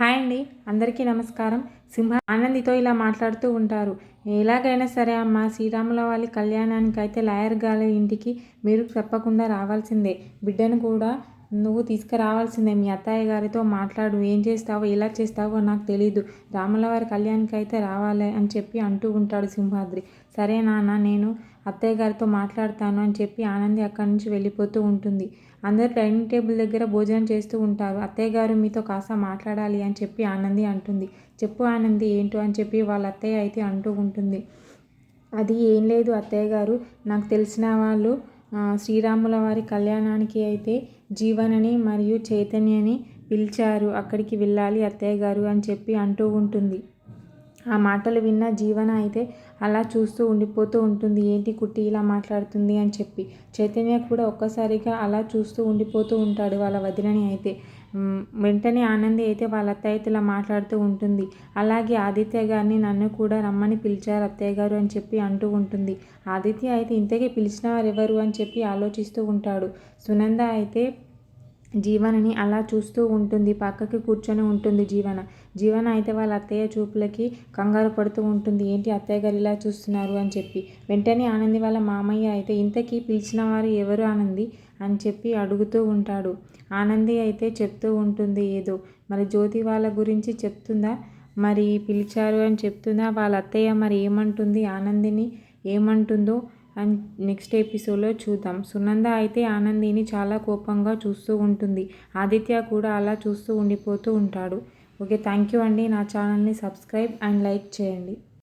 Hi అండి, అందరికీ నమస్కారం. ఆనందితో ఇలా మాట్లాడుతూ ఉంటారు. ఎలాగైనా సరే అమ్మ, శ్రీరాముల వాళ్ళ కళ్యాణానికి అయితే లాయర్ గారి ఇంటికి మీరు తప్పకుండా రావాల్సిందే. బిడ్డను కూడా నువ్వు తీసుకురావాల్సిందే. మీ అత్తయ్య గారితో మాట్లాడు. ఏం చేస్తావో ఎలా చేస్తావో నాకు తెలీదు. రాముల వారి కళ్యాణానికి అయితే రావాలి అని చెప్పి అంటూ ఉంటాడు సింహాద్రి. సరే నాన్న, నేను అత్తయ్య గారితో మాట్లాడతాను అని చెప్పి ఆనంది అక్కడి నుంచి వెళ్ళిపోతూ ఉంటుంది. అందరు డైనింగ్ టేబుల్ దగ్గర భోజనం చేస్తూ ఉంటారు. అత్తయ్య గారు మీతో కాస్త మాట్లాడాలి అని చెప్పి ఆనంది అంటుంది. చెప్పు ఆనంది, ఏంటో అని చెప్పి వాళ్ళ అత్తయ్య అయితే అంటూ ఉంటుంది. అది ఏం లేదు అత్తయ్య గారు, నాకు తెలిసిన వాళ్ళు శ్రీరాముల వారి కళ్యాణానికి అయితే జీవనని మరియు చైతన్యని పిలిచారు. అక్కడికి వెళ్ళాలి అత్తయ్య గారు అని చెప్పి అంటూ ఉంటుంది. ఆ మాటలు విన్న జీవన అయితే అలా చూస్తూ ఉండిపోతూ ఉంటుంది. ఏంటి కుట్టి ఇలా మాట్లాడుతుంది అని చెప్పి. చైతన్య కూడా ఒక్కసారిగా అలా చూస్తూ ఉండిపోతూ ఉంటాడు వాళ్ళ వదినని అయితే. వెంటనే ఆనంది అయితే వాళ్ళ అత్తయ్యతో ఇలా మాట్లాడుతూ ఉంటుంది. అలాగే ఆదిత్య గారిని నన్ను కూడా రమ్మని పిలిచారు అత్తయ్య గారు అని చెప్పి అంటూ ఉంటుంది. ఆదిత్య అయితే ఇంతకీ పిలిచిన వారు ఎవరు అని చెప్పి ఆలోచిస్తూ ఉంటాడు. సునంద అయితే జీవనని అలా చూస్తూ ఉంటుంది. పక్కకి కూర్చొని ఉంటుంది జీవన అయితే వాళ్ళ అత్తయ్య చూపులకి కంగారు పడుతూ ఉంటుంది. ఏంటి అత్తయ్య గారు ఇలా చూస్తున్నారు అని చెప్పి. వెంటనే ఆనంది వాళ్ళ మామయ్య అయితే ఇంతకీ పిలిచిన వారు ఎవరు ఆనంది అని చెప్పి అడుగుతూ ఉంటాడు. ఆనంది అయితే చెప్తూ ఉంటుంది ఏదో. మరి జ్యోతి వాళ్ళ గురించి చెప్తుందా, మరి పిలిచారు అని చెప్తుందా, వాళ్ళ అత్తయ్య మరి ఏమంటుంది, ఆనందిని ఏమంటుందో అండ్ నెక్స్ట్ ఎపిసోడ్లో చూద్దాం. సునంద అయితే ఆనందిని చాలా కోపంగా చూస్తూ ఉంటుంది. ఆదిత్య కూడా అలా చూస్తూ ఉండిపోతూ ఉంటాడు. ఓకే, థ్యాంక్ యూ అండి. నా ఛానల్ని సబ్స్క్రైబ్ అండ్ లైక్ చేయండి.